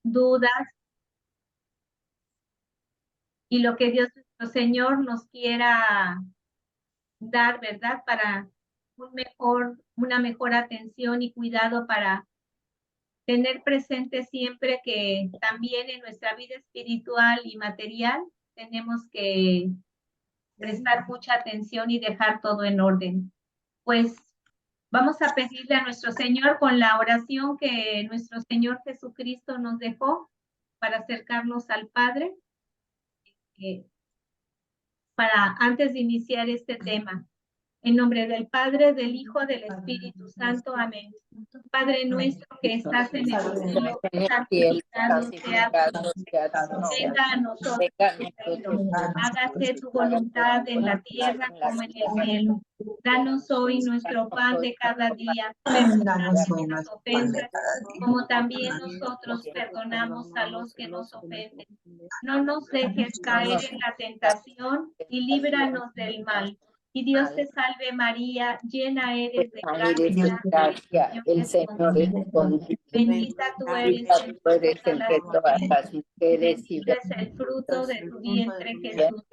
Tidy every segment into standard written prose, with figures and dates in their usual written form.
dudas y lo que Dios nuestro Señor nos quiera dar, ¿verdad? Para una mejor atención y cuidado, para tener presente siempre que también en nuestra vida espiritual y material tenemos que prestar mucha atención y dejar todo en orden. Pues vamos a pedirle a nuestro Señor con la oración que nuestro Señor Jesucristo nos dejó para acercarnos al Padre, para antes de iniciar este tema. En nombre del Padre, del Hijo, del Espíritu Santo. Amén. Padre nuestro que estás en el cielo, santificado sea tu nombre. Venga a nosotros tu reino. Hágase tu voluntad en la tierra como en el cielo. Danos hoy nuestro pan de cada día. Perdona nuestras ofensas, como también nosotros perdonamos a los que nos ofenden. No nos dejes caer en la tentación y líbranos del mal. Y Dios te salve María, llena eres de gracia, el Señor es contigo. bendita tú eres entre todas las mujeres y bendito es el fruto de tu vientre Jesús.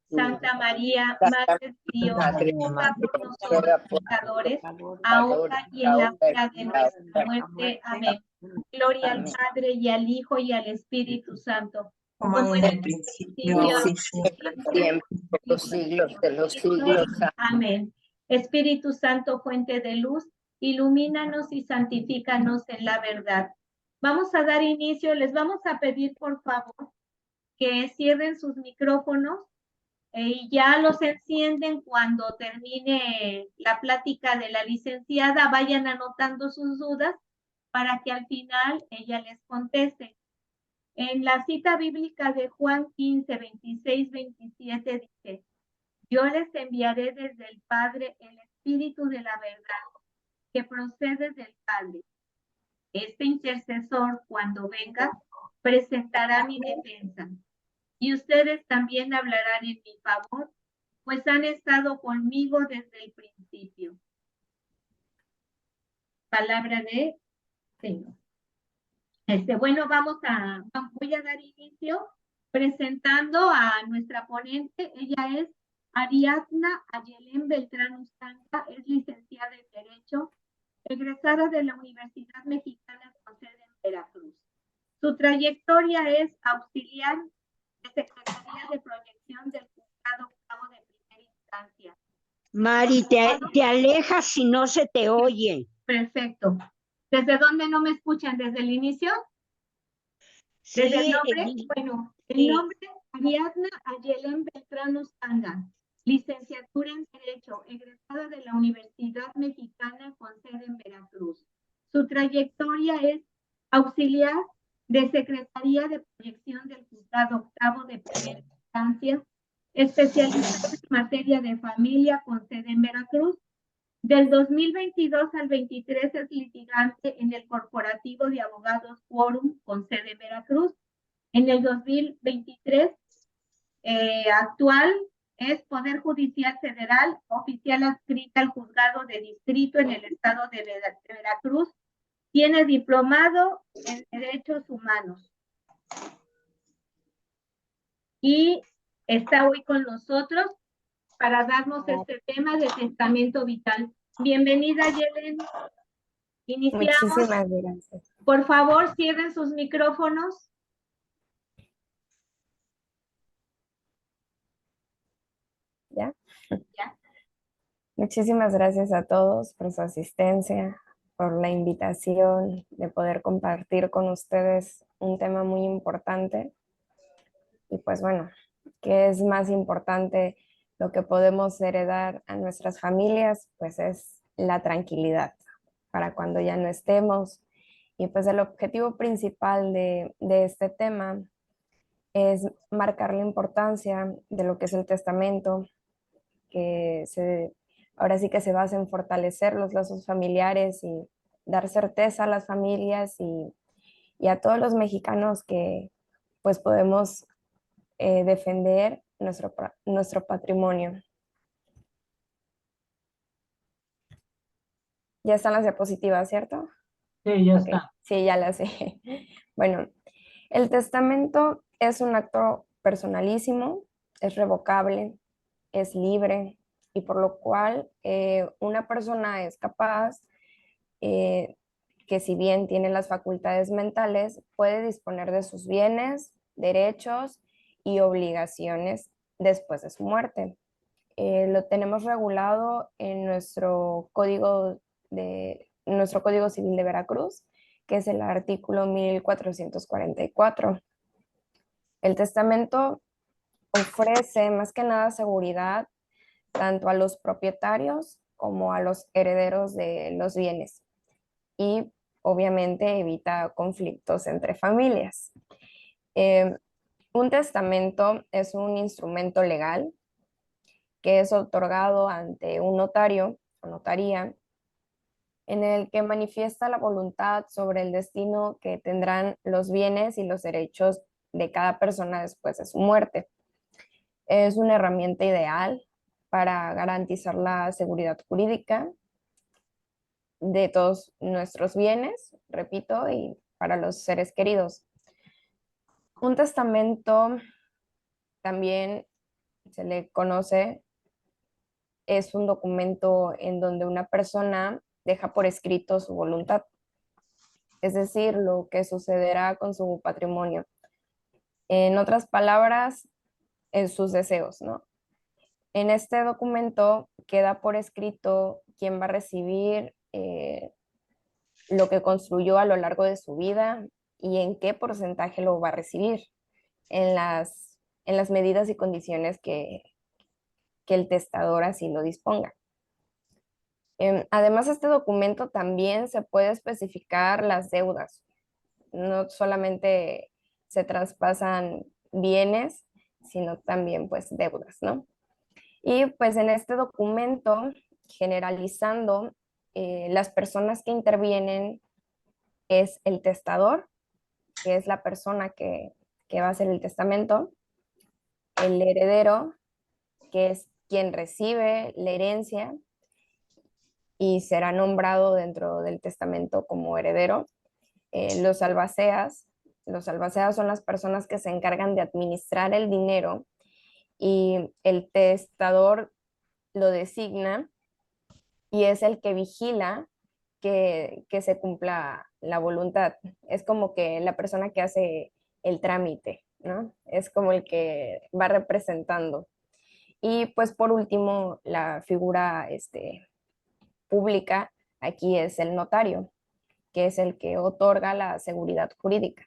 Santa María, Madre de Dios, ruega por nosotros pecadores, ahora y en la hora de nuestra muerte. Amén. Gloria al Padre y al Hijo y al Espíritu Santo, como en el principio, siempre, por los siglos de los siglos. Amén. Espíritu Santo, fuente de luz, ilumínanos y santifícanos en la verdad. Vamos a dar inicio, les vamos a pedir por favor que cierren sus micrófonos y ya los encienden cuando termine la plática de la licenciada. Vayan anotando sus dudas para que al final ella les conteste. En la cita bíblica de Juan 15, 26, 27 dice: yo les enviaré desde el Padre el Espíritu de la verdad, que procede del Padre. Este intercesor, cuando venga, presentará mi defensa. Y ustedes también hablarán en mi favor, pues han estado conmigo desde el principio. Palabra de Señor. Bueno, voy a dar inicio presentando a nuestra ponente. Ella es Ariadna Ayelén Beltrán Ustancia, es licenciada en Derecho, egresada de la Universidad Mexicana con sede en Veracruz. Su trayectoria es auxiliar de Secretaría de Proyección del Juzgado Octavo de Primera Instancia. Mari, te alejas si no se te oye. Perfecto. ¿Desde dónde no me escuchan? ¿Desde el inicio? ¿Desde el nombre? Bueno, el nombre es Ariadna Ayelén Beltrán Ustancia, licenciatura en Derecho, egresada de la Universidad Mexicana con sede en Veracruz. Su trayectoria es auxiliar de Secretaría de Proyección del Juzgado Octavo de Primera Instancia, especializada en materia de familia con sede en Veracruz. Del 2022 al 23 es litigante en el Corporativo de Abogados Quórum con sede en Veracruz. En el 2023 actual es Poder Judicial Federal, oficial adscrita al Juzgado de Distrito en el estado de Veracruz. Tiene diplomado en Derechos Humanos. Y está hoy con nosotros para darnos este tema de testamento vital. Bienvenida, Yelen. Iniciamos. Muchísimas gracias. Por favor, cierren sus micrófonos. ¿Ya? Ya. Muchísimas gracias a todos por su asistencia, por la invitación de poder compartir con ustedes un tema muy importante. Y pues bueno, ¿qué es más importante? Lo que podemos heredar a nuestras familias, pues es la tranquilidad para cuando ya no estemos. Y pues el objetivo principal de este tema es marcar la importancia de lo que es el testamento, que ahora sí que se basa en fortalecer los lazos familiares y dar certeza a las familias y a todos los mexicanos que pues podemos defender nuestro patrimonio. Ya están las diapositivas, ¿cierto? Sí, ya Okay. está. Sí, ya las sé. Bueno, El testamento es un acto personalísimo, es revocable, es libre y por lo cual una persona es capaz, que si bien tiene las facultades mentales, puede disponer de sus bienes, derechos y obligaciones después de su muerte. Lo tenemos regulado en nuestro Código Civil de Veracruz, que es el artículo 1444. El testamento ofrece más que nada seguridad tanto a los propietarios como a los herederos de los bienes y obviamente evita conflictos entre familias. Un testamento es un instrumento legal que es otorgado ante un notario o notaría en el que manifiesta la voluntad sobre el destino que tendrán los bienes y los derechos de cada persona después de su muerte. Es una herramienta ideal para garantizar la seguridad jurídica de todos nuestros bienes, repito, y para los seres queridos. Un testamento también se le conoce, es un documento en donde una persona deja por escrito su voluntad, es decir, lo que sucederá con su patrimonio. En otras palabras, en sus deseos, ¿no? En este documento queda por escrito quién va a recibir lo que construyó a lo largo de su vida y en qué porcentaje lo va a recibir en las medidas y condiciones que el testador así lo disponga. Además, este documento también se puede especificar las deudas. No solamente se traspasan bienes, sino también pues deudas, ¿no? Y pues en este documento, generalizando, las personas que intervienen es el testador, que es la persona que va a hacer el testamento, el heredero, que es quien recibe la herencia y será nombrado dentro del testamento como heredero, los albaceas. Los albaceas son las personas que se encargan de administrar el dinero y el testador lo designa y es el que vigila que se cumpla la voluntad. Es como que la persona que hace el trámite, ¿no? Es como el que va representando. Y pues por último, la figura pública aquí es el notario, que es el que otorga la seguridad jurídica.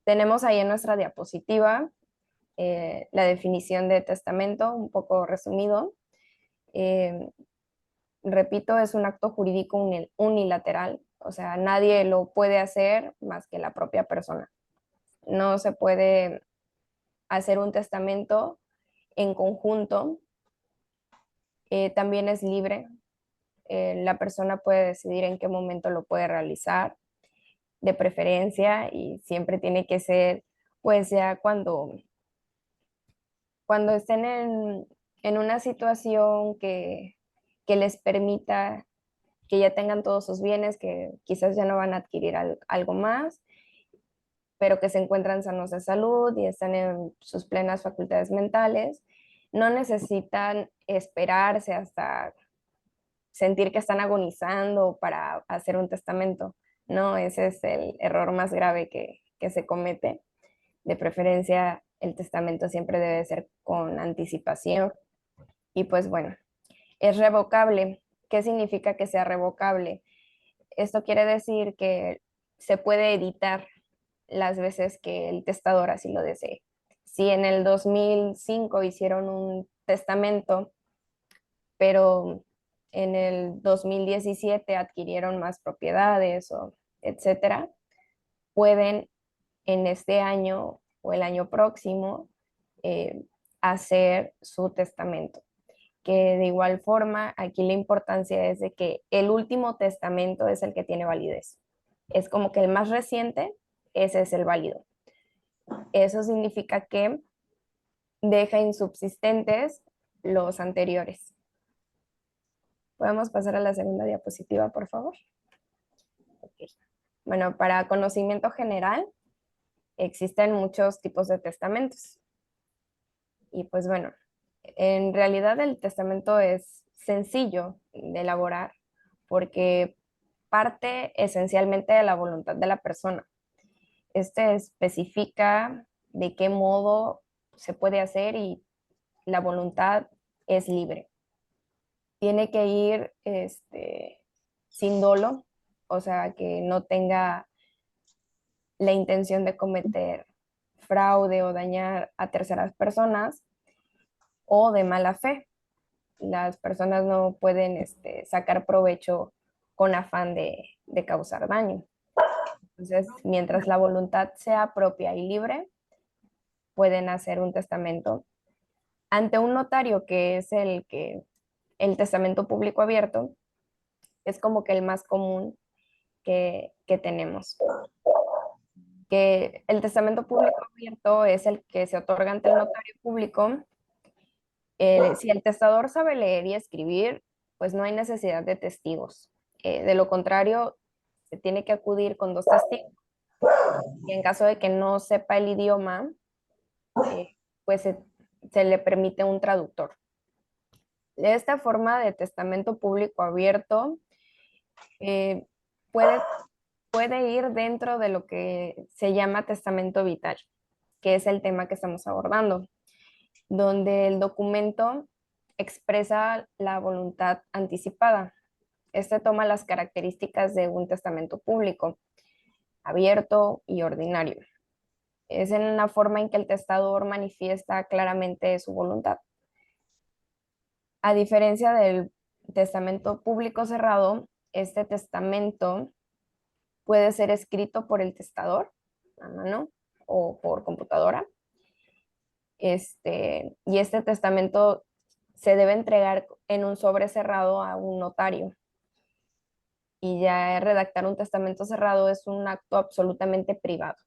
Tenemos ahí en nuestra diapositiva la definición de testamento, un poco resumido. Repito, es un acto jurídico unilateral, o sea, nadie lo puede hacer más que la propia persona. No se puede hacer un testamento en conjunto. También es libre. La persona puede decidir en qué momento lo puede realizar, de preferencia, y siempre tiene que ser, pues ya cuando estén en una situación que les permita que ya tengan todos sus bienes, que quizás ya no van a adquirir algo más, pero que se encuentran sanos de salud y están en sus plenas facultades mentales, no necesitan esperarse hasta sentir que están agonizando para hacer un testamento. No, ese es el error más grave que se comete. De preferencia, el testamento siempre debe ser con anticipación. Y pues bueno, es revocable. ¿Qué significa que sea revocable? Esto quiere decir que se puede editar las veces que el testador así lo desee. Si en el 2005 hicieron un testamento, pero en el 2017 adquirieron más propiedades o etcétera, pueden en este año o el año próximo hacer su testamento. Que de igual forma, aquí la importancia es de que el último testamento es el que tiene validez. Es como que el más reciente, ese es el válido. Eso significa que deja insubsistentes los anteriores. ¿Podemos pasar a la segunda diapositiva, por favor? Bueno, para conocimiento general, existen muchos tipos de testamentos. Y pues bueno, en realidad el testamento es sencillo de elaborar porque parte esencialmente de la voluntad de la persona. Este especifica de qué modo se puede hacer y la voluntad es libre. Tiene que ir sin dolo, o sea, que no tenga la intención de cometer fraude o dañar a terceras personas o de mala fe. Las personas no pueden sacar provecho con afán de causar daño. Entonces, mientras la voluntad sea propia y libre, pueden hacer un testamento ante un notario, que es el testamento público abierto, es como que el más común que tenemos. Que el testamento público abierto es el que se otorga ante el notario público. Si el testador sabe leer y escribir, pues no hay necesidad de testigos. De lo contrario, se tiene que acudir con 2 testigos. Y en caso de que no sepa el idioma, pues se le permite un traductor. De esta forma de testamento público abierto, puede ir dentro de lo que se llama testamento vital, que es el tema que estamos abordando, donde el documento expresa la voluntad anticipada. Este toma las características de un testamento público, abierto y ordinario. Es en la forma en que el testador manifiesta claramente su voluntad. A diferencia del testamento público cerrado, este testamento puede ser escrito por el testador a mano o por computadora. Y este testamento se debe entregar en un sobre cerrado a un notario. Y ya redactar un testamento cerrado es un acto absolutamente privado.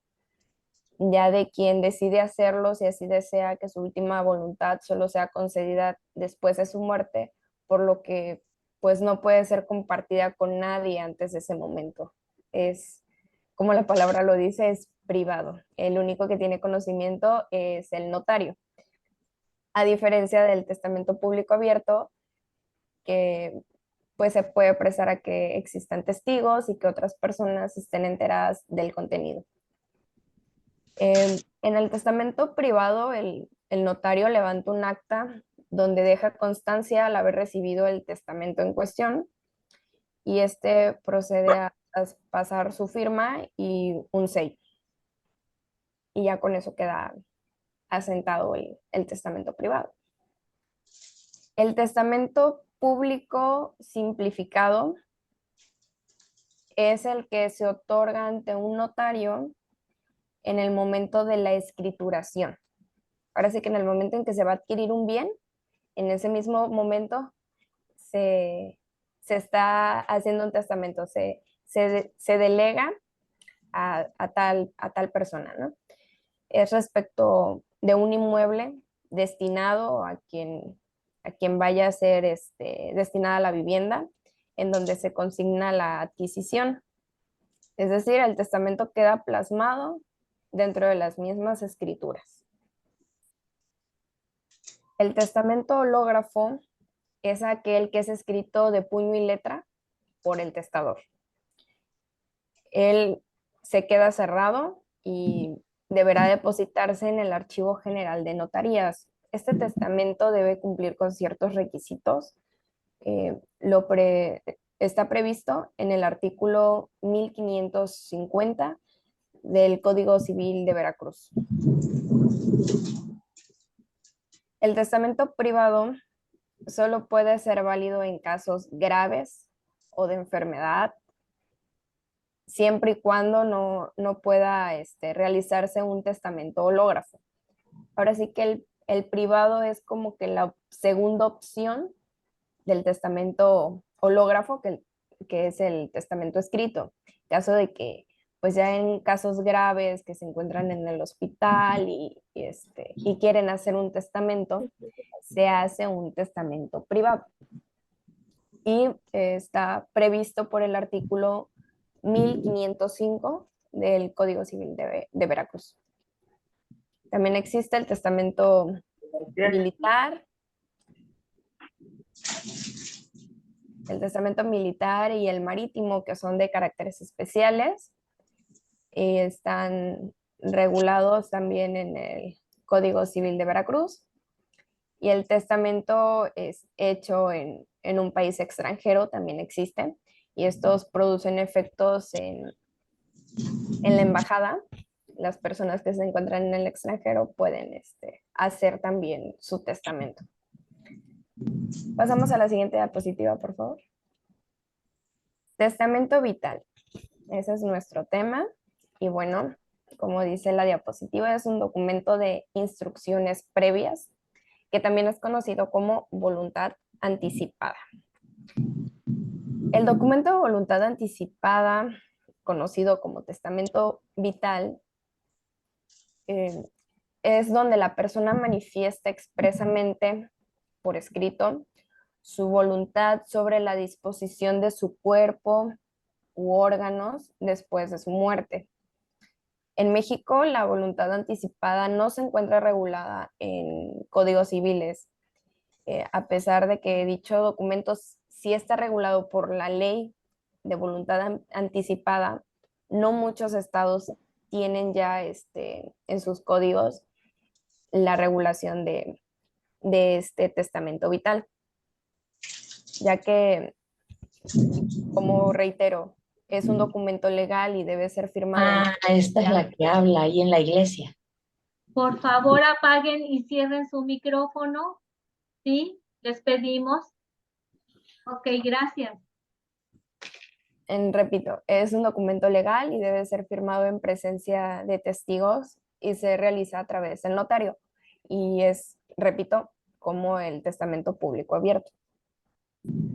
Ya de quien decide hacerlo, si así desea que su última voluntad solo sea concedida después de su muerte, por lo que pues no puede ser compartida con nadie antes de ese momento. Es, como la palabra lo dice, es privado. El único que tiene conocimiento es el notario. A diferencia del testamento público abierto, que pues se puede prestar a que existan testigos y que otras personas estén enteradas del contenido. En el testamento privado, el notario levanta un acta donde deja constancia al haber recibido el testamento en cuestión y procede a pasar su firma y un sello. Y ya con eso queda asentado el testamento privado. El testamento público simplificado es el que se otorga ante un notario en el momento de la escrituración. Ahora sí que en el momento en que se va a adquirir un bien, en ese mismo momento se está haciendo un testamento, se delega a tal persona, ¿no? Es respecto de un inmueble destinado a quien vaya a ser destinada la vivienda, en donde se consigna la adquisición. Es decir, el testamento queda plasmado dentro de las mismas escrituras. El testamento hológrafo es aquel que es escrito de puño y letra por el testador. Él se queda cerrado y deberá depositarse en el Archivo General de Notarías. Este testamento debe cumplir con ciertos requisitos. Está previsto en el artículo 1550 del Código Civil de Veracruz. El testamento privado solo puede ser válido en casos graves o de enfermedad, siempre y cuando no pueda realizarse un testamento hológrafo. Ahora sí que el privado es como que la segunda opción del testamento hológrafo, que es el testamento escrito. En caso de que, pues ya en casos graves que se encuentran en el hospital y quieren hacer un testamento, se hace un testamento privado. Y está previsto por el artículo 1505 del Código Civil de Veracruz. También existe el testamento militar. El testamento militar y el marítimo, que son de caracteres especiales, están regulados también en el Código Civil de Veracruz. Y el testamento es hecho en un país extranjero, también existe. Y estos producen efectos en la embajada. Las personas que se encuentran en el extranjero pueden hacer también su testamento. Pasamos a la siguiente diapositiva, por favor. Testamento vital. Ese es nuestro tema. Y bueno, como dice la diapositiva, es un documento de instrucciones previas, que también es conocido como voluntad anticipada. El documento de voluntad anticipada, conocido como testamento vital, es donde la persona manifiesta expresamente por escrito su voluntad sobre la disposición de su cuerpo u órganos después de su muerte. En México, la voluntad anticipada no se encuentra regulada en códigos civiles, a pesar de que dicho documento sí está regulado por la ley de voluntad anticipada. No muchos estados tienen ya en sus códigos la regulación de este testamento vital, ya que, como reitero, es un documento legal y debe ser firmado. Ah, esta es la que habla ahí en la iglesia. Por favor, apaguen y cierren su micrófono. ¿Sí? Les pedimos. Ok, gracias. Repito, es un documento legal y debe ser firmado en presencia de testigos y se realiza a través del notario. Y es, repito, como el testamento público abierto.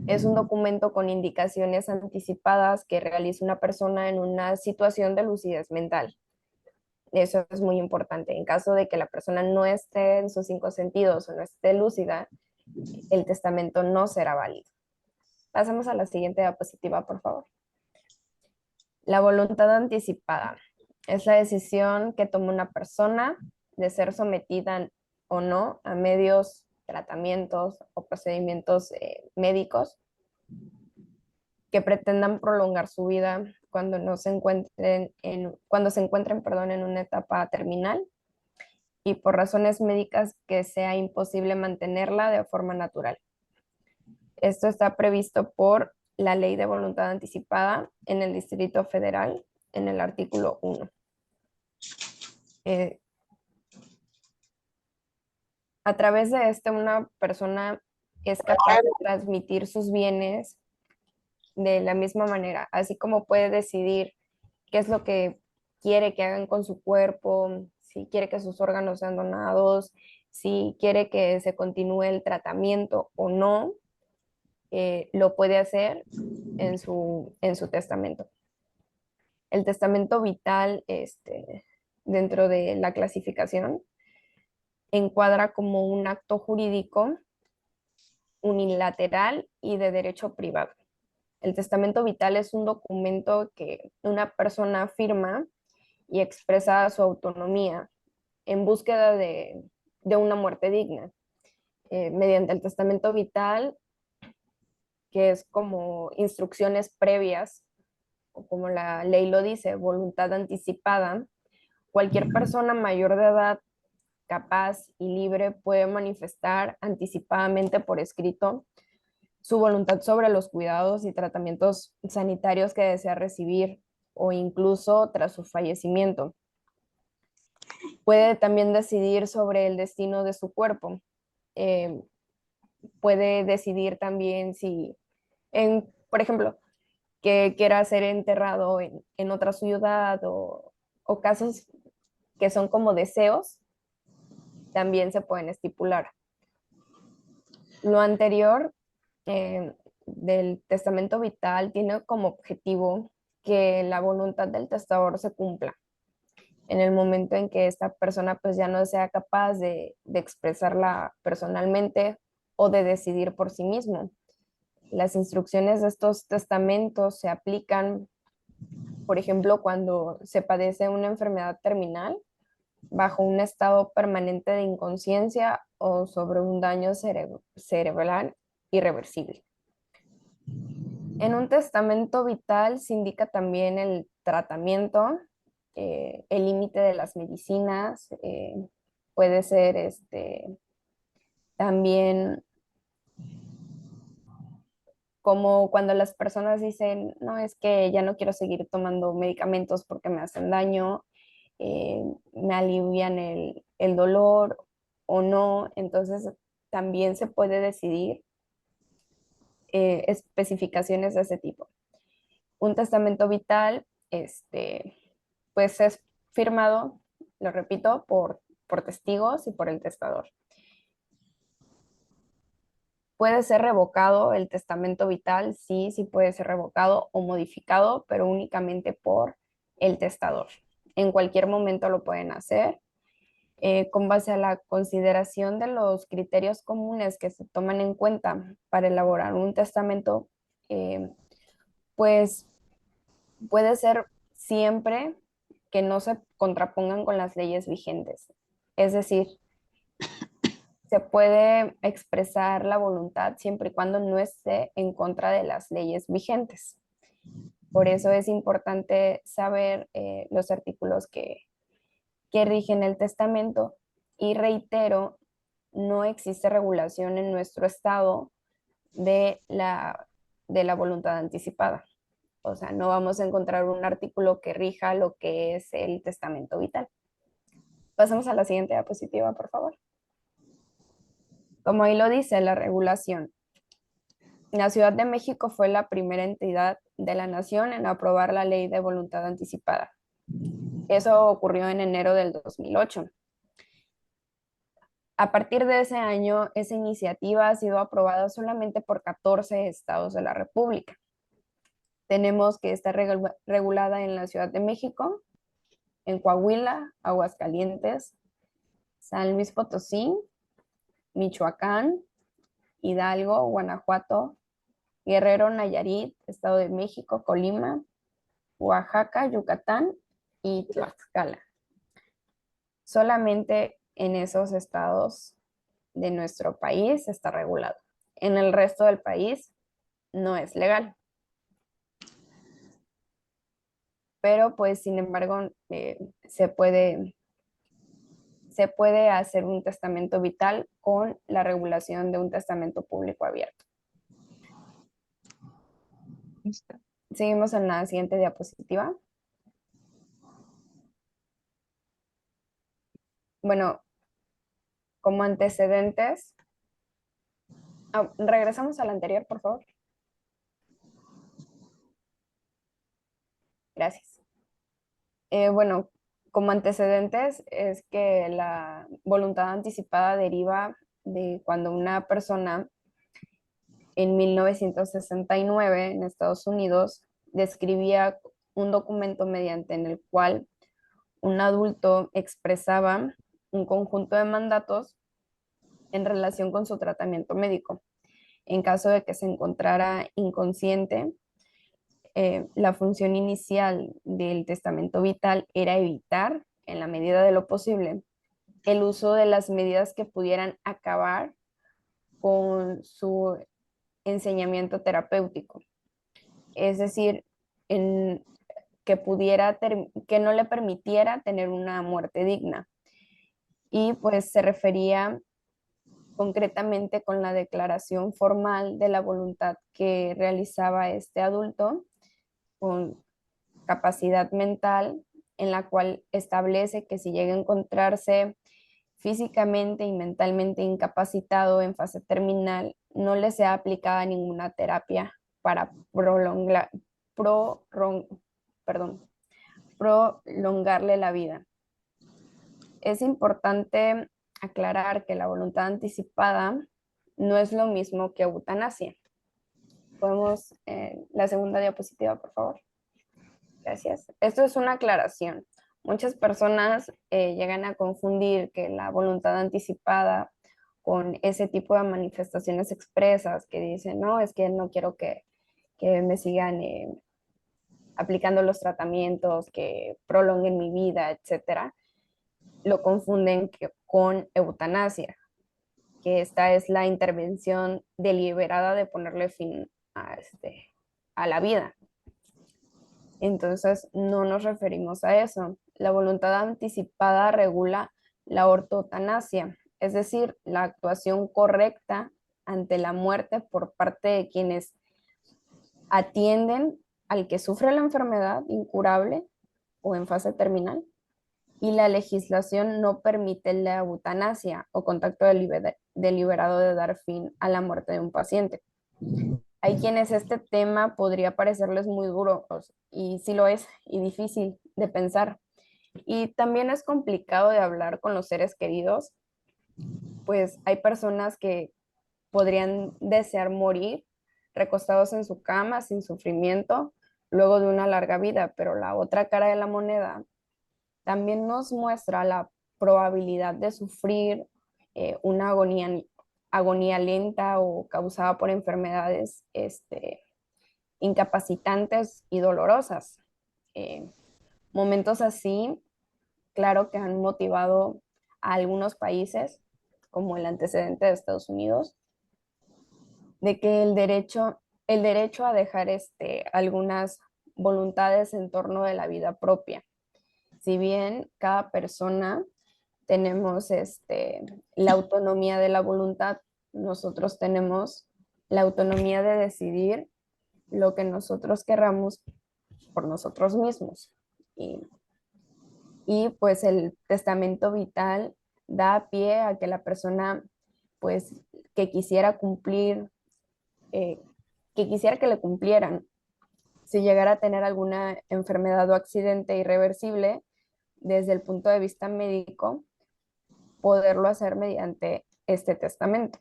Es un documento con indicaciones anticipadas que realiza una persona en una situación de lucidez mental. Eso es muy importante. En caso de que la persona no esté en sus 5 sentidos o no esté lúcida, el testamento no será válido. Pasemos a la siguiente diapositiva, por favor. La voluntad anticipada es la decisión que toma una persona de ser sometida o no a medios, tratamientos o procedimientos médicos que pretendan prolongar su vida cuando se encuentren en una etapa terminal y por razones médicas que sea imposible mantenerla de forma natural. Esto está previsto por la Ley de Voluntad Anticipada en el Distrito Federal, en el artículo 1. A través de una persona es capaz de transmitir sus bienes de la misma manera, así como puede decidir qué es lo que quiere que hagan con su cuerpo, si quiere que sus órganos sean donados, si quiere que se continúe el tratamiento o no, lo puede hacer en su testamento. El testamento vital, dentro de la clasificación, encuadra como un acto jurídico unilateral y de derecho privado. El testamento vital es un documento que una persona firma y expresa su autonomía en búsqueda de una muerte digna. Mediante el testamento vital, que es como instrucciones previas, o como la ley lo dice, voluntad anticipada, cualquier persona mayor de edad capaz y libre puede manifestar anticipadamente por escrito su voluntad sobre los cuidados y tratamientos sanitarios que desea recibir o incluso tras su fallecimiento. Puede también decidir sobre el destino de su cuerpo. Puede decidir también si, por ejemplo, que quiera ser enterrado en otra ciudad o casos que son como deseos, también se pueden estipular. Lo anterior del testamento vital tiene como objetivo que la voluntad del testador se cumpla en el momento en que esta persona pues ya no sea capaz de expresarla personalmente o de decidir por sí mismo. Las instrucciones de estos testamentos se aplican Por ejemplo, cuando se padece una enfermedad terminal, bajo un estado permanente de inconsciencia o sobre un daño cerebral irreversible. En un testamento vital se indica también el tratamiento, el límite de las medicinas, puede ser también como cuando las personas dicen, no, es que ya no quiero seguir tomando medicamentos porque me hacen daño, me alivian el dolor o no, entonces también se puede decidir especificaciones de ese tipo. Un testamento vital, pues es firmado, lo repito, por testigos y por el testador. Puede ser revocado el testamento vital, sí, sí puede ser revocado o modificado, pero únicamente por el testador. En cualquier momento lo pueden hacer. Con base a la consideración de los criterios comunes que se toman en cuenta para elaborar un testamento, pues puede ser siempre que no se contrapongan con las leyes vigentes. Es decir, se puede expresar la voluntad siempre y cuando no esté en contra de las leyes vigentes. Por eso es importante saber los artículos que rigen el testamento y reitero, no existe regulación en nuestro estado de la voluntad anticipada. O sea, no vamos a encontrar un artículo que rija lo que es el testamento vital. Pasamos a la siguiente diapositiva, por favor. Como ahí lo dice la regulación, la Ciudad de México fue la primera entidad de la nación en aprobar la ley de voluntad anticipada. Eso ocurrió en enero del 2008. A partir de ese año, esa iniciativa ha sido aprobada solamente por 14 estados de la República. Tenemos que está regulada en la Ciudad de México, en Coahuila, Aguascalientes, San Luis Potosí, Michoacán, Hidalgo, Guanajuato, Guerrero, Nayarit, Estado de México, Colima, Oaxaca, Yucatán y Tlaxcala. Solamente en esos estados de nuestro país está regulado. En el resto del país no es legal. Pero pues sin embargo se puede hacer un testamento vital con la regulación de un testamento público abierto. Seguimos en la siguiente diapositiva. Bueno, como antecedentes, regresamos a la anterior, por favor. Gracias. Bueno, como antecedentes es que la voluntad anticipada deriva de cuando una persona en 1969 en Estados Unidos describía un documento mediante en el cual un adulto expresaba un conjunto de mandatos en relación con su tratamiento médico. En caso de que se encontrara inconsciente, la función inicial del testamento vital era evitar, en la medida de lo posible, el uso de las medidas que pudieran acabar con su enseñamiento terapéutico. Es decir, que no le permitiera tener una muerte digna. Y pues se refería concretamente con la declaración formal de la voluntad que realizaba este adulto con capacidad mental, en la cual establece que si llega a encontrarse físicamente y mentalmente incapacitado en fase terminal, no le sea aplicada ninguna terapia para prolongarle la vida. Es importante aclarar que la voluntad anticipada no es lo mismo que eutanasia. Podemos, la segunda diapositiva, por favor. Gracias. Esto es una aclaración. Muchas personas llegan a confundir que la voluntad anticipada con ese tipo de manifestaciones expresas que dicen, no, es que no quiero que me sigan aplicando los tratamientos que prolonguen mi vida, etcétera, lo confunden con eutanasia, que esta es la intervención deliberada de ponerle fin a la vida. Entonces, no nos referimos a eso. La voluntad anticipada regula la ortotanasia, es decir, la actuación correcta ante la muerte por parte de quienes atienden al que sufre la enfermedad incurable o en fase terminal, y la legislación no permite la eutanasia o contacto deliberado de dar fin a la muerte de un paciente. Hay quienes este tema podría parecerles muy duro, y sí lo es, y difícil de pensar. Y también es complicado de hablar con los seres queridos, pues hay personas que podrían desear morir recostados en su cama sin sufrimiento luego de una larga vida, pero la otra cara de la moneda también nos muestra la probabilidad de sufrir una agonía lenta o causada por enfermedades incapacitantes y dolorosas. Momentos así, claro que han motivado a algunos países, como el antecedente de Estados Unidos, de que el derecho a dejar algunas voluntades en torno de la vida propia. Si bien cada persona tenemos la autonomía de la voluntad, nosotros tenemos la autonomía de decidir lo que nosotros querramos por nosotros mismos. Y pues el testamento vital da pie a que la persona pues que quisiera cumplir, que quisiera que le cumplieran, si llegara a tener alguna enfermedad o accidente irreversible, desde el punto de vista médico, poderlo hacer mediante este testamento.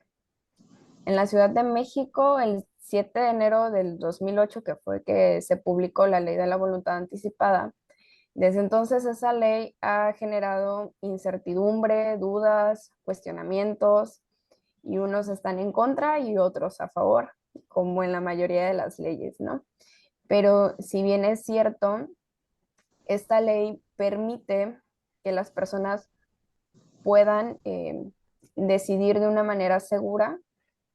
En la Ciudad de México, el 7 de enero del 2008, que fue que se publicó la Ley de la Voluntad Anticipada, desde entonces esa ley ha generado incertidumbre, dudas, cuestionamientos, y unos están en contra y otros a favor, como en la mayoría de las leyes, ¿no? Pero si bien es cierto, esta ley permite que las personas puedan decidir de una manera segura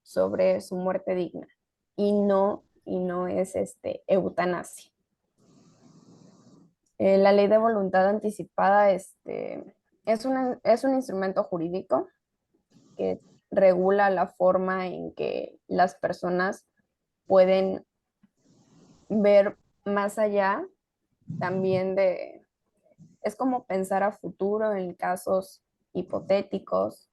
sobre su muerte digna, y no es eutanasia. La ley de voluntad anticipada es un instrumento jurídico que regula la forma en que las personas pueden ver más allá también es como pensar a futuro en casos hipotéticos,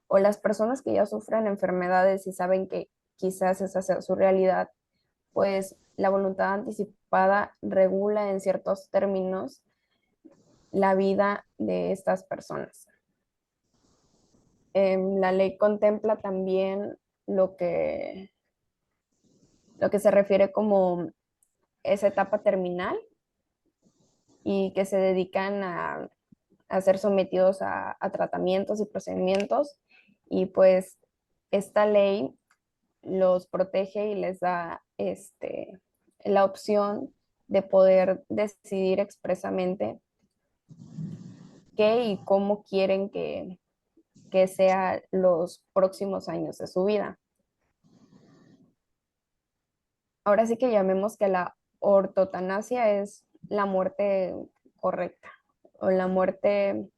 o las personas que ya sufren enfermedades y saben que quizás esa sea su realidad, pues la voluntad anticipada regula en ciertos términos la vida de estas personas. La ley contempla también lo que se refiere como esa etapa terminal, y que se dedican a ser sometidos a tratamientos y procedimientos, y pues esta ley los protege y les da la opción de poder decidir expresamente qué y cómo quieren que sea los próximos años de su vida. Ahora sí que llamemos que la ortotanasia es la muerte correcta, o la muerte,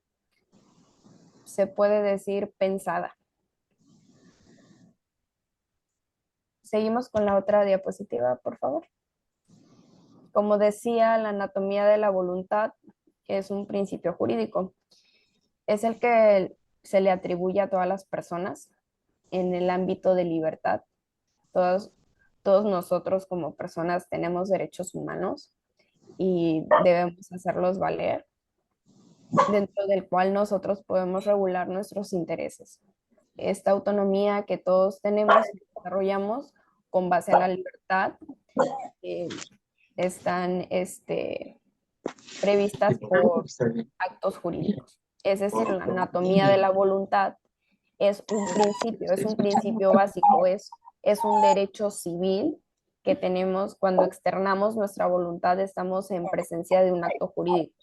se puede decir, pensada. Seguimos con la otra diapositiva, por favor. Como decía, la anatomía de la voluntad es un principio jurídico. Es el que se le atribuye a todas las personas en el ámbito de libertad. Todos nosotros como personas tenemos derechos humanos y debemos hacerlos valer, dentro del cual nosotros podemos regular nuestros intereses. Esta autonomía que todos tenemos y desarrollamos con base a la libertad están previstas por actos jurídicos. Es decir, la anatomía de la voluntad es un principio básico, es un derecho civil que tenemos cuando externamos nuestra voluntad, estamos en presencia de un acto jurídico.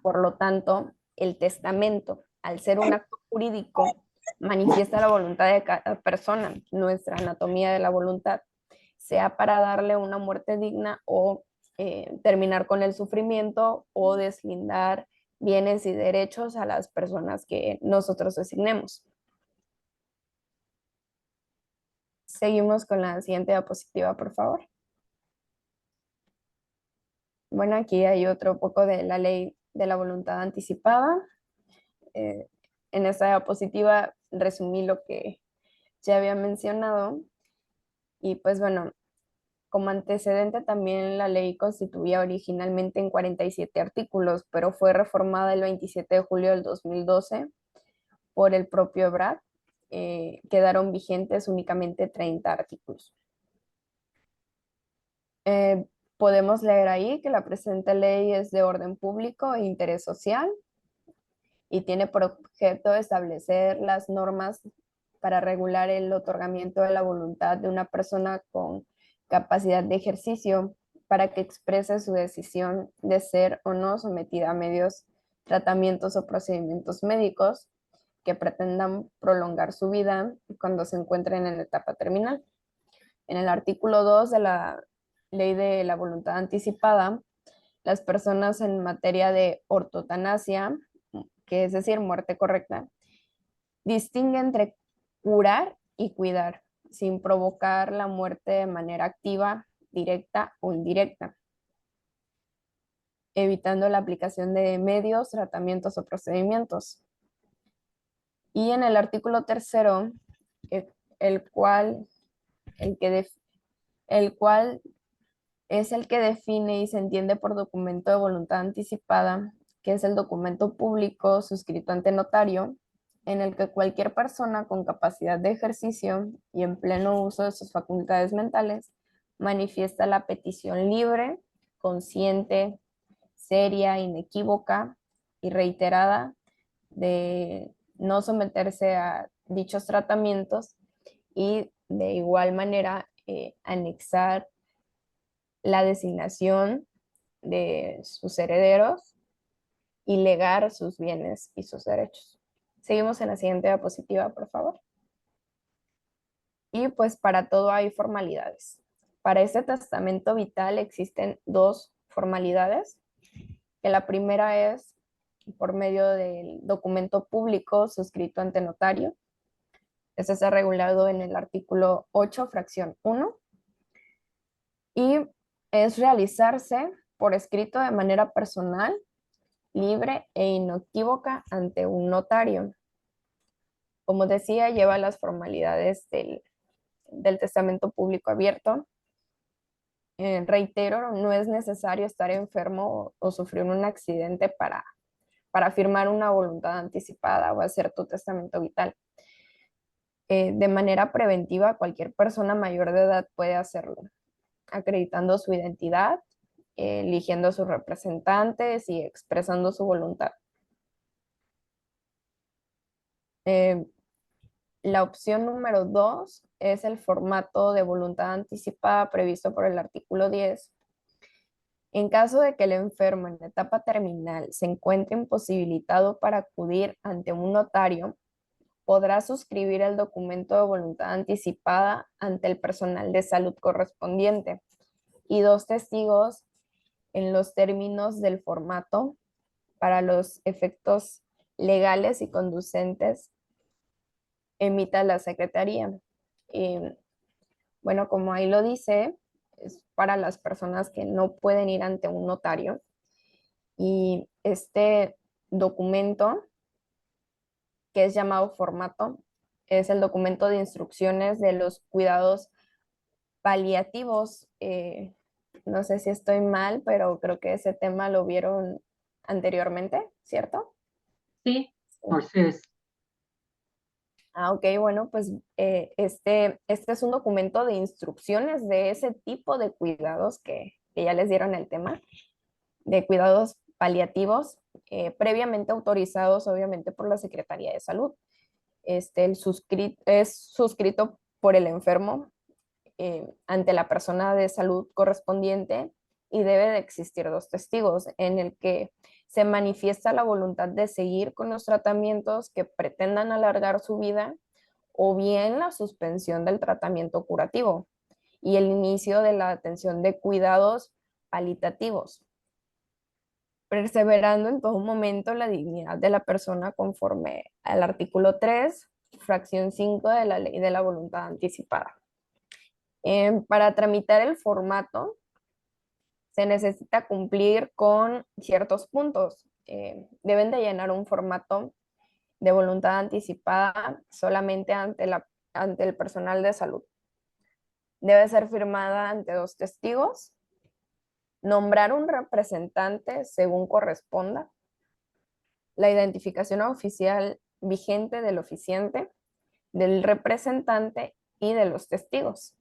Por lo tanto, el testamento, al ser un acto jurídico, manifiesta la voluntad de cada persona, nuestra anatomía de la voluntad, sea para darle una muerte digna o terminar con el sufrimiento o deslindar bienes y derechos a las personas que nosotros designemos. Seguimos con la siguiente diapositiva, por favor. Bueno, aquí hay otro poco de la ley de la voluntad anticipada. En esta diapositiva resumí lo que ya había mencionado. Y pues bueno, como antecedente también la ley constituía originalmente en 47 artículos, pero fue reformada el 27 de julio del 2012 por el propio Ebrard. Quedaron vigentes únicamente 30 artículos. Podemos leer ahí que la presente ley es de orden público e interés social y tiene por objeto establecer las normas para regular el otorgamiento de la voluntad de una persona con capacidad de ejercicio para que exprese su decisión de ser o no sometida a medios, tratamientos o procedimientos médicos que pretendan prolongar su vida cuando se encuentren en la etapa terminal. En el artículo 2 de la Ley de la Voluntad Anticipada, las personas en materia de ortotanasia, que es decir, muerte correcta, distingue entre curar y cuidar, sin provocar la muerte de manera activa, directa o indirecta, evitando la aplicación de medios, tratamientos o procedimientos. Y en el artículo 3, el cual es el que define y se entiende por documento de voluntad anticipada, que es el documento público suscrito ante notario, en el que cualquier persona con capacidad de ejercicio y en pleno uso de sus facultades mentales manifiesta la petición libre, consciente, seria, inequívoca y reiterada de no someterse a dichos tratamientos y de igual manera anexar la designación de sus herederos y legar sus bienes y sus derechos. Seguimos en la siguiente diapositiva, por favor. Y pues para todo hay formalidades. Para este testamento vital existen 2 formalidades, que la primera es por medio del documento público suscrito ante notario. Este está regulado en el artículo 8, fracción 1. Y es realizarse por escrito de manera personal, libre e inequívoca ante un notario. Como decía, lleva las formalidades del testamento público abierto. Reitero, no es necesario estar enfermo o sufrir un accidente para firmar una voluntad anticipada o hacer tu testamento vital. De manera preventiva, cualquier persona mayor de edad puede hacerlo, acreditando su identidad, eligiendo sus representantes y expresando su voluntad. La opción número 2 es el formato de voluntad anticipada previsto por el artículo 10. En caso de que el enfermo en la etapa terminal se encuentre imposibilitado para acudir ante un notario, podrá suscribir el documento de voluntad anticipada ante el personal de salud correspondiente y 2 testigos en los términos del formato para los efectos legales y conducentes emita la Secretaría. Bueno, como ahí lo dice, es para las personas que no pueden ir ante un notario. Y este documento, que es llamado formato, es el documento de instrucciones de los cuidados paliativos. No sé si estoy mal, pero creo que ese tema lo vieron anteriormente, ¿cierto? Sí, así es. Ok, bueno, pues este es un documento de instrucciones de ese tipo de cuidados que ya les dieron el tema, de cuidados paliativos, previamente autorizados obviamente por la Secretaría de Salud. Es suscrito por el enfermo ante la persona de salud correspondiente y debe de existir 2 testigos en el que se manifiesta la voluntad de seguir con los tratamientos que pretendan alargar su vida o bien la suspensión del tratamiento curativo y el inicio de la atención de cuidados palitativos, perseverando en todo momento la dignidad de la persona conforme al artículo 3, fracción 5 de la Ley de la Voluntad Anticipada. Para tramitar el formato se necesita cumplir con ciertos puntos. Deben de llenar un formato de voluntad anticipada solamente ante el personal de salud. Debe ser firmada ante 2 testigos, nombrar un representante según corresponda, la identificación oficial vigente del oficiante, del representante y de los testigos,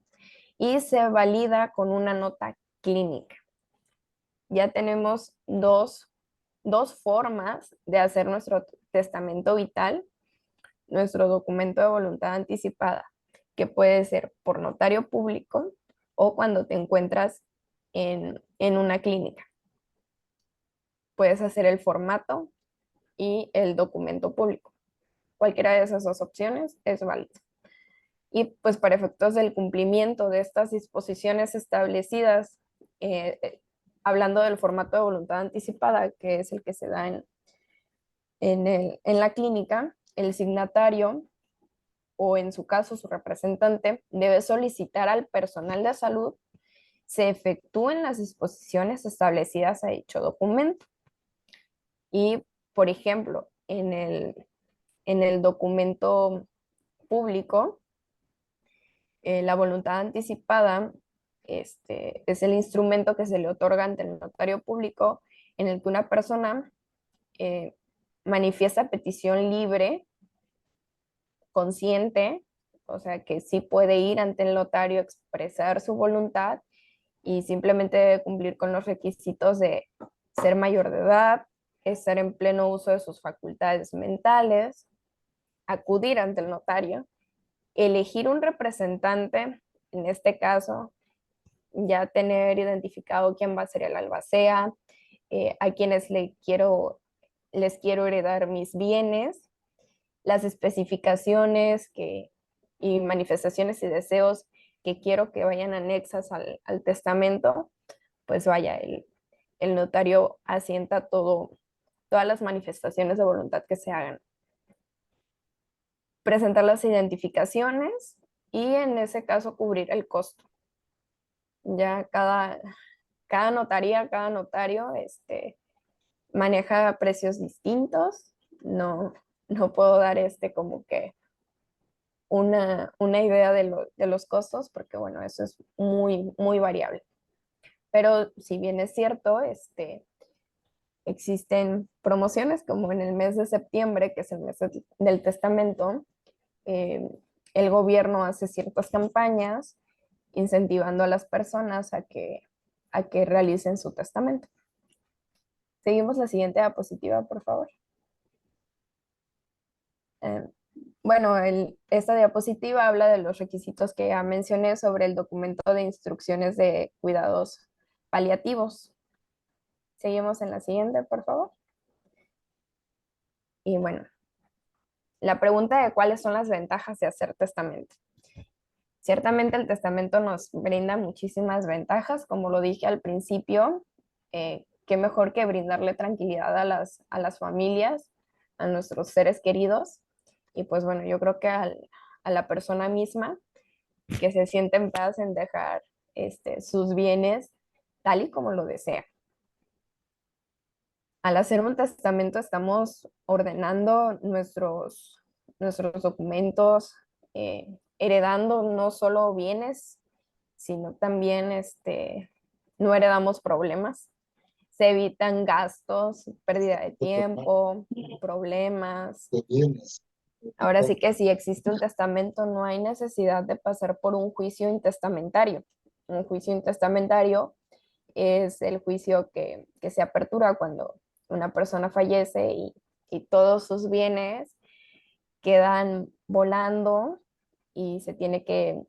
y se valida con una nota clínica. Ya tenemos dos formas de hacer nuestro testamento vital, nuestro documento de voluntad anticipada, que puede ser por notario público o cuando te encuentras en una clínica. Puedes hacer el formato y el documento público. Cualquiera de esas 2 opciones es válida. Y pues para efectos del cumplimiento de estas disposiciones establecidas, hablando del formato de voluntad anticipada, que es el que se da en la clínica, el signatario o en su caso su representante debe solicitar al personal de salud se efectúen las disposiciones establecidas a dicho documento. Y, por ejemplo, en el documento público, la voluntad anticipada es el instrumento que se le otorga ante el notario público en el que una persona manifiesta petición libre, consciente, o sea que sí puede ir ante el notario, expresar su voluntad y simplemente debe cumplir con los requisitos de ser mayor de edad, estar en pleno uso de sus facultades mentales, acudir ante el notario, elegir un representante, en este caso, ya tener identificado quién va a ser el albacea, a quienes les quiero heredar mis bienes, las especificaciones y manifestaciones y deseos que quiero que vayan anexas al testamento, pues vaya, el notario asienta todas las manifestaciones de voluntad que se hagan. Presentar las identificaciones y en ese caso cubrir el costo. Ya cada notaría, cada notario maneja precios distintos. No puedo dar como que una idea de los costos porque bueno, eso es muy, muy variable. Pero si bien es cierto, existen promociones como en el mes de septiembre, que es el mes del testamento, el gobierno hace ciertas campañas incentivando a las personas a que realicen su testamento. Seguimos la siguiente diapositiva, por favor. Bueno, esta diapositiva habla de los requisitos que ya mencioné sobre el documento de instrucciones de cuidados paliativos. Seguimos en la siguiente, por favor. Y bueno, la pregunta de cuáles son las ventajas de hacer testamento. Ciertamente el testamento nos brinda muchísimas ventajas, como lo dije al principio, qué mejor que brindarle tranquilidad a las familias, a nuestros seres queridos, y pues bueno, yo creo que a la persona misma que se siente en paz en dejar sus bienes tal y como lo desea. Al hacer un testamento estamos ordenando nuestros documentos, heredando no solo bienes, sino también no heredamos problemas. Se evitan gastos, pérdida de tiempo, problemas. Ahora sí que si existe un testamento no hay necesidad de pasar por un juicio intestamentario. Un juicio intestamentario es el juicio que se apertura cuando una persona fallece y todos sus bienes quedan volando y se tiene que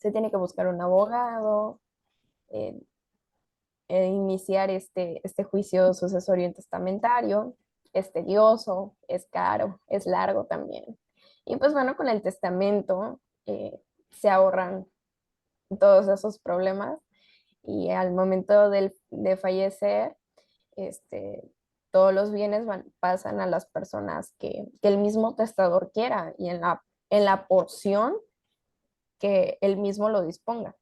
se tiene que buscar un abogado, eh, iniciar este juicio sucesorio testamentario. Es tedioso, es caro, es largo también. Y pues bueno, con el testamento se ahorran todos esos problemas y al momento de fallecer, todos los bienes pasan a las personas que el mismo testador quiera y en la porción que él mismo lo disponga.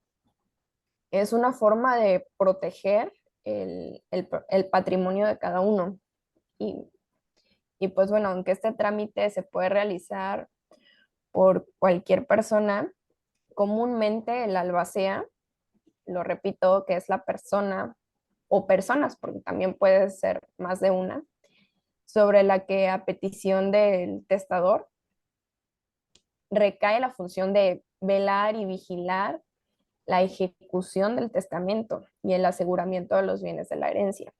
Es una forma de proteger el patrimonio de cada uno. Y pues bueno, aunque este trámite se puede realizar por cualquier persona, comúnmente el albacea, lo repito, que es la persona o personas, porque también puede ser más de una, sobre la que a petición del testador recae la función de velar y vigilar la ejecución del testamento y el aseguramiento de los bienes de la herencia.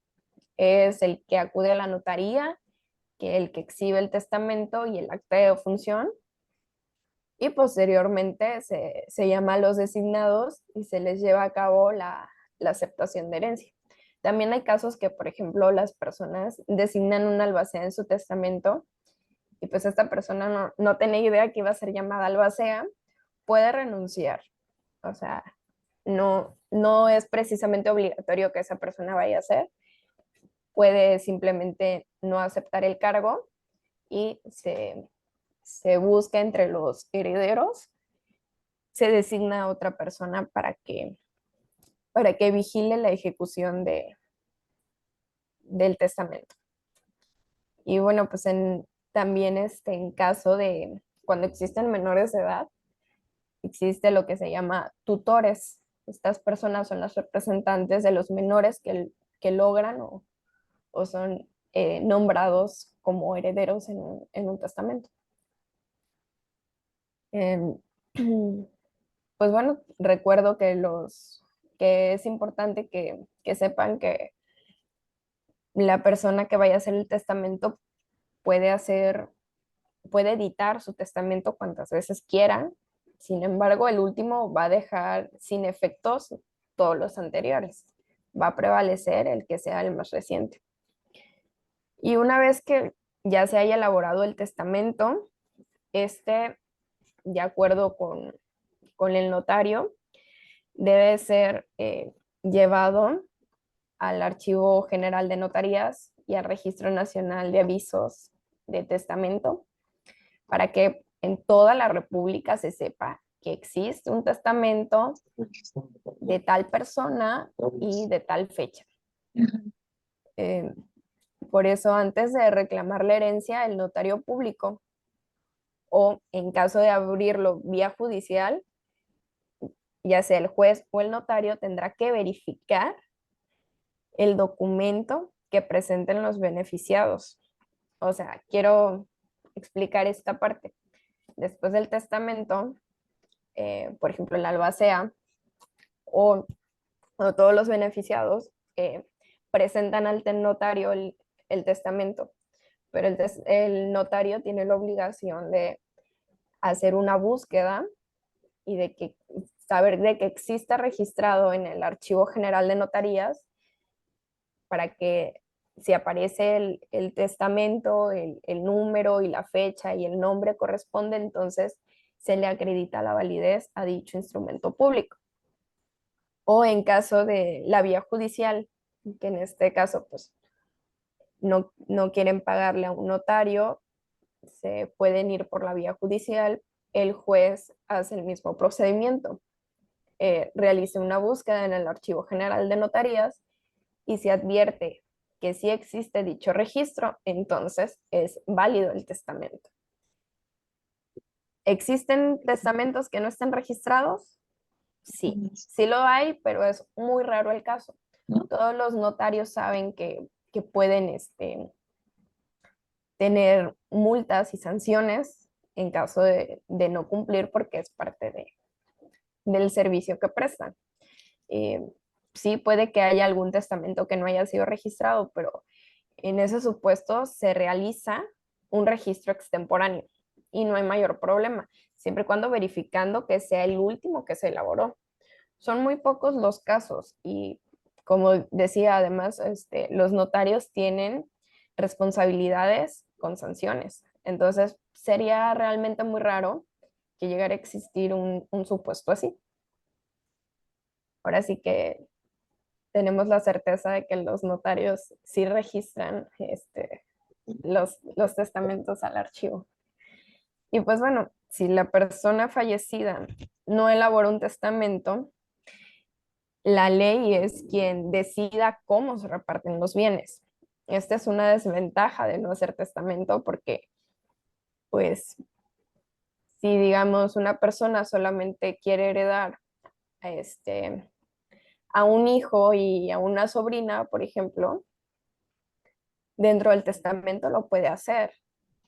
Es el que acude a la notaría, que el que exhibe el testamento y el acta de función, y posteriormente se llama a los designados y se les lleva a cabo la aceptación de herencia. También hay casos que, por ejemplo, las personas designan un albacea en su testamento y pues esta persona no tenía idea que iba a ser llamada albacea, puede renunciar. O sea, no es precisamente obligatorio que esa persona vaya a hacer. Puede simplemente no aceptar el cargo y se busca entre los herederos, se designa a otra persona para que vigile la ejecución del testamento. Y bueno, pues también en caso de cuando existen menores de edad, existe lo que se llama tutores. Estas personas son las representantes de los menores que logran o son nombrados como herederos en un testamento. Pues bueno, recuerdo que es importante que sepan que la persona que vaya a hacer el testamento puede editar su testamento cuantas veces quiera. Sin embargo, el último va a dejar sin efectos todos los anteriores. Va a prevalecer el que sea el más reciente. Y una vez que ya se haya elaborado el testamento, de acuerdo con el notario, debe ser llevado al Archivo General de Notarías y al Registro Nacional de Avisos de Testamento para que en toda la República se sepa que existe un testamento de tal persona y de tal fecha. Por eso, antes de reclamar la herencia, el notario público, o en caso de abrirlo vía judicial, ya sea el juez o el notario, tendrá que verificar el documento que presenten los beneficiados. O sea, quiero explicar esta parte. Después del testamento, por ejemplo, el albacea o todos los beneficiados presentan al notario el testamento, pero el notario tiene la obligación de hacer una búsqueda y saber de que exista registrado en el Archivo General de Notarías para que si aparece el testamento, el número y la fecha y el nombre corresponde, entonces se le acredita la validez a dicho instrumento público. O en caso de la vía judicial, que en este caso pues no quieren pagarle a un notario, se pueden ir por la vía judicial, el juez hace el mismo procedimiento, realiza una búsqueda en el Archivo General de Notarías y se advierte que sí existe dicho registro, entonces es válido el testamento. ¿Existen testamentos que no estén registrados? Sí, sí lo hay, pero es muy raro el caso. Todos los notarios saben que pueden tener multas y sanciones en caso de no cumplir porque es parte del servicio que prestan. Sí puede que haya algún testamento que no haya sido registrado, pero en ese supuesto se realiza un registro extemporáneo. y no hay mayor problema, siempre y cuando verificando que sea el último que se elaboró. Son muy pocos los casos y como decía, además, los notarios tienen responsabilidades con sanciones. Entonces, sería realmente muy raro que llegara a existir un supuesto así. Ahora sí que tenemos la certeza de que los notarios sí registran los testamentos al archivo. Y pues bueno, si la persona fallecida no elabora un testamento, la ley es quien decida cómo se reparten los bienes. Esta es una desventaja de no hacer testamento porque, pues, si digamos una persona solamente quiere heredar a, a un hijo y a una sobrina, por ejemplo, dentro del testamento lo puede hacer,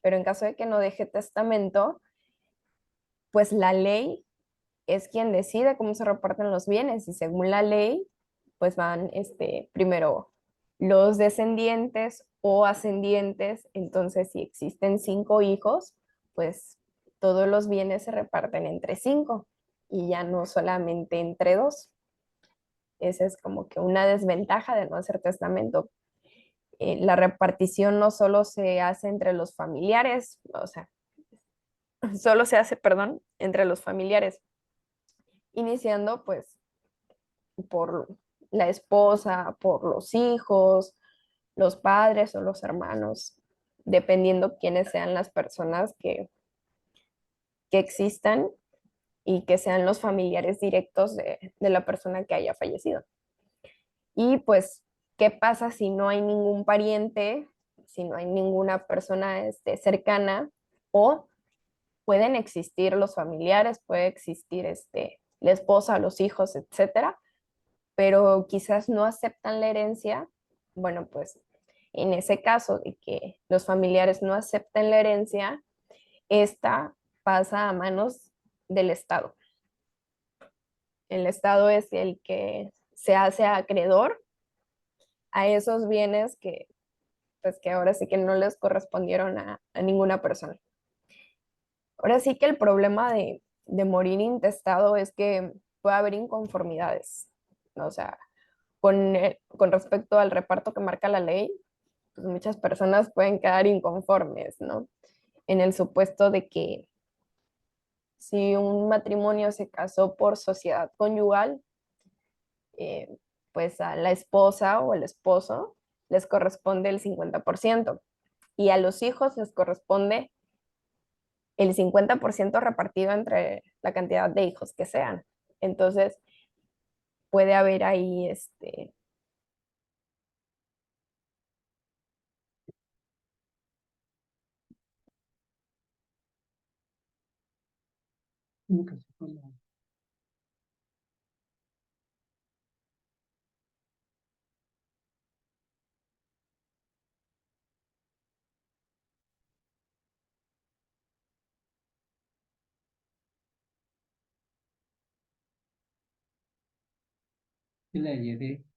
pero en caso de que no deje testamento, pues la ley es quien decide cómo se reparten los bienes y según la ley, pues van primero los descendientes o ascendientes. Entonces, si existen 5 hijos, pues todos los bienes se reparten entre 5 y ya no solamente entre 2. Esa es como que una desventaja de no hacer testamento. La repartición no solo se hace entre los familiares, o sea, solo se hace, perdón, entre los familiares, iniciando pues por la esposa, por los hijos, los padres o los hermanos, dependiendo quiénes sean las personas que existan y que sean los familiares directos de la persona que haya fallecido. Y pues, ¿qué pasa si no hay ningún pariente, si no hay ninguna persona cercana o pueden existir los familiares, puede existir la esposa, los hijos, etcétera, pero quizás no aceptan la herencia? Bueno, pues en ese caso de que los familiares no acepten la herencia, esta pasa a manos del Estado. El Estado es el que se hace acreedor a esos bienes que, pues que ahora sí que no les correspondieron a ninguna persona. Ahora sí que el problema de morir intestado es que puede haber inconformidades, ¿no? O sea, con respecto al reparto que marca la ley, pues muchas personas pueden quedar inconformes, ¿no? En el supuesto de que si un matrimonio se casó por sociedad conyugal, eh, pues a la esposa o el esposo les corresponde el 50% y a los hijos les corresponde el 50% repartido entre la cantidad de hijos que sean. Entonces, puede haber ahí cái là gì đi